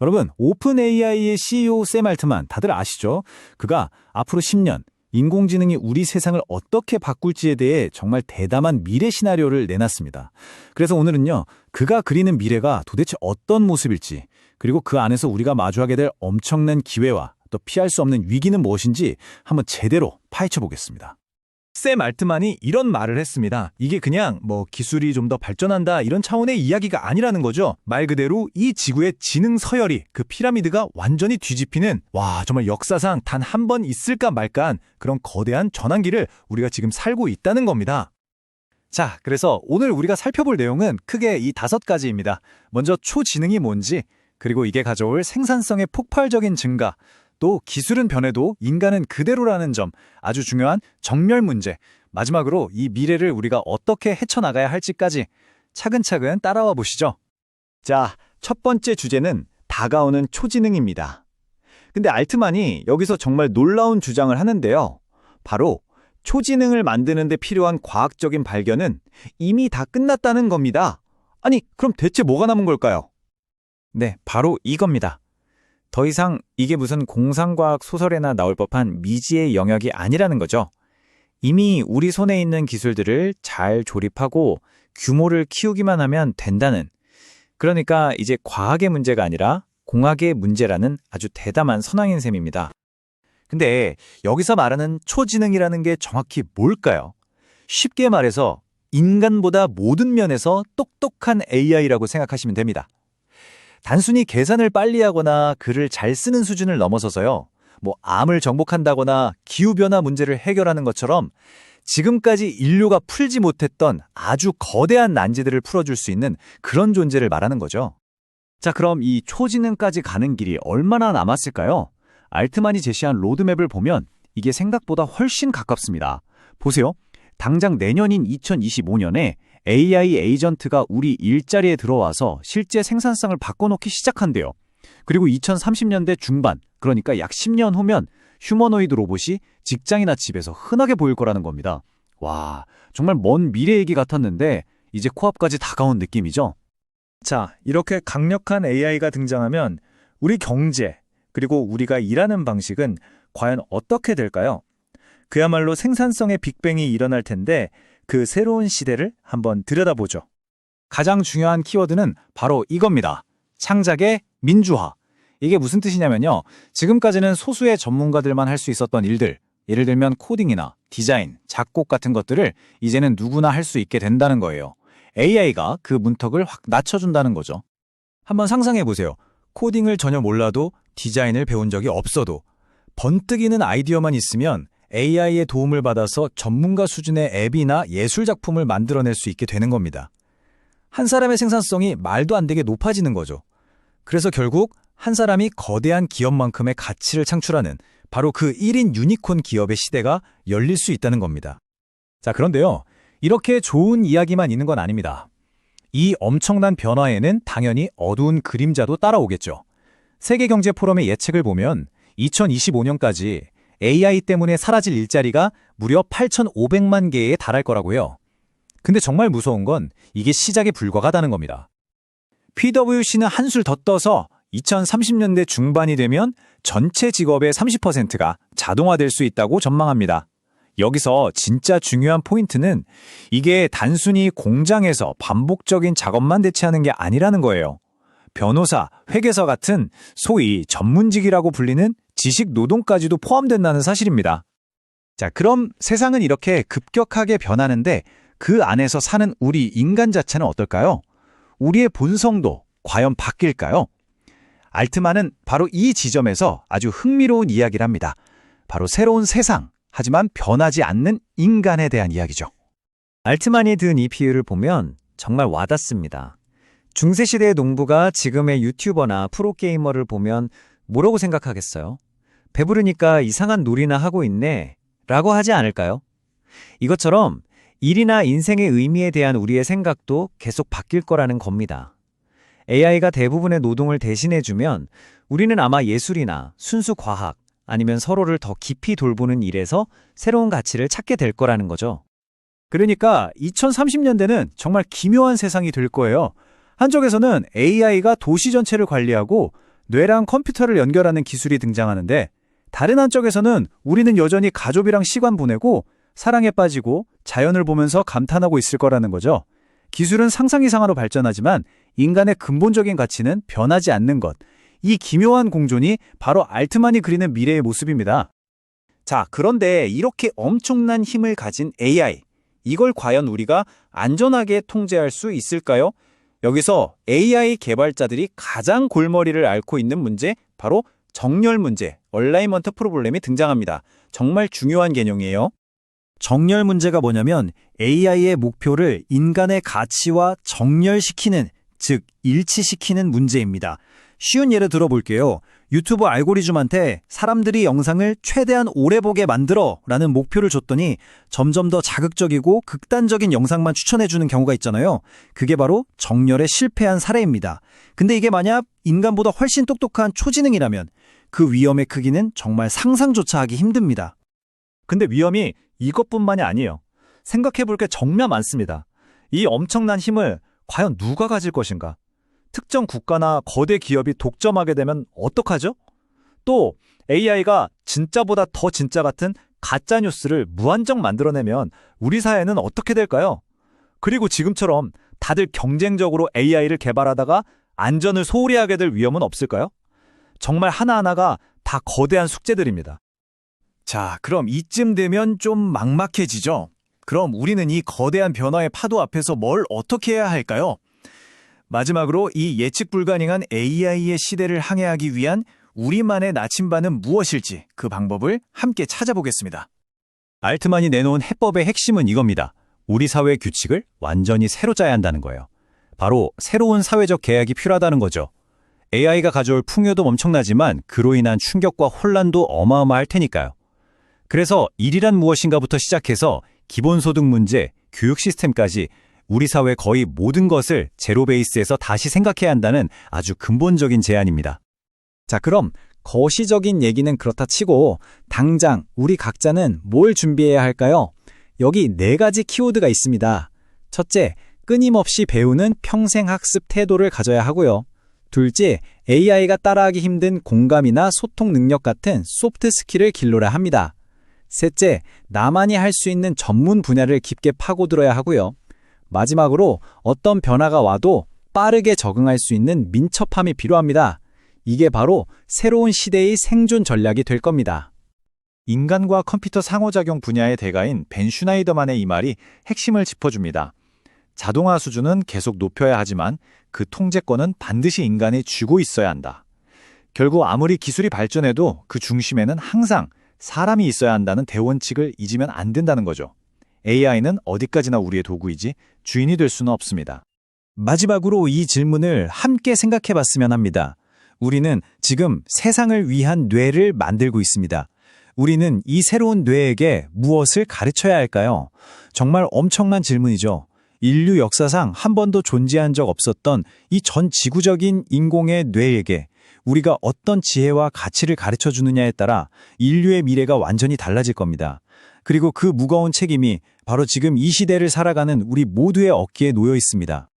여러분, 오픈 AI의 CEO 샘 알트만 다들 아시죠? 그가 앞으로 10년 인공지능이 우리 세상을 어떻게 바꿀지에 대해 정말 대담한 미래 시나리오를 내놨습니다. 그래서 오늘은요, 그가 그리는 미래가 도대체 어떤 모습일지, 그리고 그 안에서 우리가 마주하게 될 엄청난 기회와 또 피할 수 없는 위기는 무엇인지 한번 제대로 파헤쳐 보겠습니다. 샘 알트만이 이런 말을 했습니다. 이게 그냥 기술이 좀 더 발전한다 이런 차원의 이야기가 아니라는 거죠. 말 그대로 이 지구의 지능 서열이 그 피라미드가 완전히 뒤집히는 정말 역사상 단 한 번 있을까 말까한 그런 거대한 전환기를 우리가 지금 살고 있다는 겁니다. 자, 그래서 오늘 우리가 살펴볼 내용은 크게 이 5가지입니다. 먼저 초지능이 뭔지, 그리고 이게 가져올 생산성의 폭발적인 증가, 또 기술은 변해도 인간은 그대로라는 점, 아주 중요한 정멸 문제, 마지막으로 이 미래를 우리가 어떻게 헤쳐나가야 할지까지 차근차근 따라와 보시죠. 자, 첫 번째 주제는 다가오는 초지능입니다. 근데 알트만이 여기서 정말 놀라운 주장을 하는데요. 바로 초지능을 만드는 데 필요한 과학적인 발견은 이미 다 끝났다는 겁니다. 아니, 그럼 대체 뭐가 남은 걸까요? 네, 바로 이겁니다. 더 이상 이게 무슨 공상과학 소설에나 나올 법한 미지의 영역이 아니라는 거죠. 이미 우리 손에 있는 기술들을 잘 조립하고 규모를 키우기만 하면 된다는, 그러니까 이제 과학의 문제가 아니라 공학의 문제라는 아주 대담한 선왕인 셈입니다. 근데 여기서 말하는 초지능이라는 게 정확히 뭘까요? 쉽게 말해서 인간보다 모든 면에서 똑똑한 AI라고 생각하시면 됩니다. 단순히 계산을 빨리 하거나 글을 잘 쓰는 수준을 넘어서서요. 암을 정복한다거나 기후변화 문제를 해결하는 것처럼 지금까지 인류가 풀지 못했던 아주 거대한 난제들을 풀어줄 수 있는 그런 존재를 말하는 거죠. 자, 그럼 이 초지능까지 가는 길이 얼마나 남았을까요? 알트만이 제시한 로드맵을 보면 이게 생각보다 훨씬 가깝습니다. 보세요. 당장 내년인 2025년에 AI 에이전트가 우리 일자리에 들어와서 실제 생산성을 바꿔놓기 시작한대요. 그리고 2030년대 중반, 그러니까 약 10년 후면 휴머노이드 로봇이 직장이나 집에서 흔하게 보일 거라는 겁니다. 와, 정말 먼 미래 얘기 같았는데 이제 코앞까지 다가온 느낌이죠? 자, 이렇게 강력한 AI가 등장하면 우리 경제, 그리고 우리가 일하는 방식은 과연 어떻게 될까요? 그야말로 생산성의 빅뱅이 일어날 텐데 그 새로운 시대를 한번 들여다보죠. 가장 중요한 키워드는 바로 이겁니다. 창작의 민주화. 이게 무슨 뜻이냐면요. 지금까지는 소수의 전문가들만 할 수 있었던 일들, 예를 들면 코딩이나 디자인, 작곡 같은 것들을 이제는 누구나 할 수 있게 된다는 거예요. AI가 그 문턱을 확 낮춰준다는 거죠. 한번 상상해 보세요. 코딩을 전혀 몰라도 디자인을 배운 적이 없어도 번뜩이는 아이디어만 있으면 AI의 도움을 받아서 전문가 수준의 앱이나 예술 작품을 만들어낼 수 있게 되는 겁니다. 한 사람의 생산성이 말도 안 되게 높아지는 거죠. 그래서 결국 한 사람이 거대한 기업만큼의 가치를 창출하는 바로 그 1인 유니콘 기업의 시대가 열릴 수 있다는 겁니다. 자, 그런데요. 이렇게 좋은 이야기만 있는 건 아닙니다. 이 엄청난 변화에는 당연히 어두운 그림자도 따라오겠죠. 세계경제포럼의 예측을 보면 2025년까지 AI 때문에 사라질 일자리가 무려 8,500만 개에 달할 거라고요. 근데 정말 무서운 건 이게 시작에 불과하다는 겁니다. PwC는 한술 더 떠서 2030년대 중반이 되면 전체 직업의 30%가 자동화될 수 있다고 전망합니다. 여기서 진짜 중요한 포인트는 이게 단순히 공장에서 반복적인 작업만 대체하는 게 아니라는 거예요. 변호사, 회계사 같은 소위 전문직이라고 불리는 지식 노동까지도 포함된다는 사실입니다. 자, 그럼 세상은 이렇게 급격하게 변하는데 그 안에서 사는 우리 인간 자체는 어떨까요? 우리의 본성도 과연 바뀔까요? 알트만은 바로 이 지점에서 아주 흥미로운 이야기를 합니다. 바로 새로운 세상, 하지만 변하지 않는 인간에 대한 이야기죠. 알트만이 든 이 비유를 보면 정말 와닿습니다. 중세시대의 농부가 지금의 유튜버나 프로게이머를 보면 뭐라고 생각하겠어요? 배부르니까 이상한 놀이나 하고 있네 라고 하지 않을까요? 이것처럼 일이나 인생의 의미에 대한 우리의 생각도 계속 바뀔 거라는 겁니다. AI가 대부분의 노동을 대신해주면 우리는 아마 예술이나 순수 과학 아니면 서로를 더 깊이 돌보는 일에서 새로운 가치를 찾게 될 거라는 거죠. 그러니까 2030년대는 정말 기묘한 세상이 될 거예요. 한쪽에서는 AI가 도시 전체를 관리하고 뇌랑 컴퓨터를 연결하는 기술이 등장하는데 다른 한쪽에서는 우리는 여전히 가족이랑 시간 보내고 사랑에 빠지고 자연을 보면서 감탄하고 있을 거라는 거죠. 기술은 상상 이상으로 발전하지만 인간의 근본적인 가치는 변하지 않는 것. 이 기묘한 공존이 바로 알트만이 그리는 미래의 모습입니다. 자, 그런데 이렇게 엄청난 힘을 가진 AI, 이걸 과연 우리가 안전하게 통제할 수 있을까요? 여기서 AI 개발자들이 가장 골머리를 앓고 있는 문제, 바로 정렬 문제, 얼라이먼트 프로블렘이 등장합니다. 정말 중요한 개념이에요. 정렬 문제가 뭐냐면 AI의 목표를 인간의 가치와 정렬시키는, 즉 일치시키는 문제입니다. 쉬운 예를 들어볼게요. 유튜브 알고리즘한테 사람들이 영상을 최대한 오래 보게 만들어 라는 목표를 줬더니 점점 더 자극적이고 극단적인 영상만 추천해주는 경우가 있잖아요. 그게 바로 정렬에 실패한 사례입니다. 근데 이게 만약 인간보다 훨씬 똑똑한 초지능이라면 그 위험의 크기는 정말 상상조차 하기 힘듭니다. 근데 위험이 이것뿐만이 아니에요. 생각해볼 게 정말 많습니다. 이 엄청난 힘을 과연 누가 가질 것인가? 특정 국가나 거대 기업이 독점하게 되면 어떡하죠? 또 AI가 진짜보다 더 진짜 같은 가짜 뉴스를 무한정 만들어내면 우리 사회는 어떻게 될까요? 그리고 지금처럼 다들 경쟁적으로 AI를 개발하다가 안전을 소홀히 하게 될 위험은 없을까요? 정말 하나하나가 다 거대한 숙제들입니다. 자, 그럼 이쯤 되면 좀 막막해지죠? 그럼 우리는 이 거대한 변화의 파도 앞에서 뭘 어떻게 해야 할까요? 마지막으로 이 예측 불가능한 AI의 시대를 항해하기 위한 우리만의 나침반은 무엇일지 그 방법을 함께 찾아보겠습니다. 알트만이 내놓은 해법의 핵심은 이겁니다. 우리 사회의 규칙을 완전히 새로 짜야 한다는 거예요. 바로 새로운 사회적 계약이 필요하다는 거죠. AI가 가져올 풍요도 엄청나지만 그로 인한 충격과 혼란도 어마어마할 테니까요. 그래서 일이란 무엇인가부터 시작해서 기본소득 문제, 교육 시스템까지 우리 사회 거의 모든 것을 제로 베이스에서 다시 생각해야 한다는 아주 근본적인 제안입니다. 자, 그럼 거시적인 얘기는 그렇다 치고 당장 우리 각자는 뭘 준비해야 할까요? 여기 4가지 키워드가 있습니다. 첫째, 끊임없이 배우는 평생학습 태도를 가져야 하고요. 둘째, AI가 따라하기 힘든 공감이나 소통 능력 같은 소프트 스킬을 길러야 합니다. 셋째, 나만이 할 수 있는 전문 분야를 깊게 파고들어야 하고요. 마지막으로 어떤 변화가 와도 빠르게 적응할 수 있는 민첩함이 필요합니다. 이게 바로 새로운 시대의 생존 전략이 될 겁니다. 인간과 컴퓨터 상호작용 분야의 대가인 벤 슈나이더만의 이 말이 핵심을 짚어줍니다. 자동화 수준은 계속 높여야 하지만 그 통제권은 반드시 인간이 쥐고 있어야 한다. 결국 아무리 기술이 발전해도 그 중심에는 항상 사람이 있어야 한다는 대원칙을 잊으면 안 된다는 거죠. AI는 어디까지나 우리의 도구이지 주인이 될 수는 없습니다. 마지막으로 이 질문을 함께 생각해 봤으면 합니다. 우리는 지금 세상을 위한 뇌를 만들고 있습니다. 우리는 이 새로운 뇌에게 무엇을 가르쳐야 할까요? 정말 엄청난 질문이죠. 인류 역사상 한 번도 존재한 적 없었던 이 전 지구적인 인공의 뇌에게 우리가 어떤 지혜와 가치를 가르쳐 주느냐에 따라 인류의 미래가 완전히 달라질 겁니다. 그리고 그 무거운 책임이 바로 지금 이 시대를 살아가는 우리 모두의 어깨에 놓여 있습니다.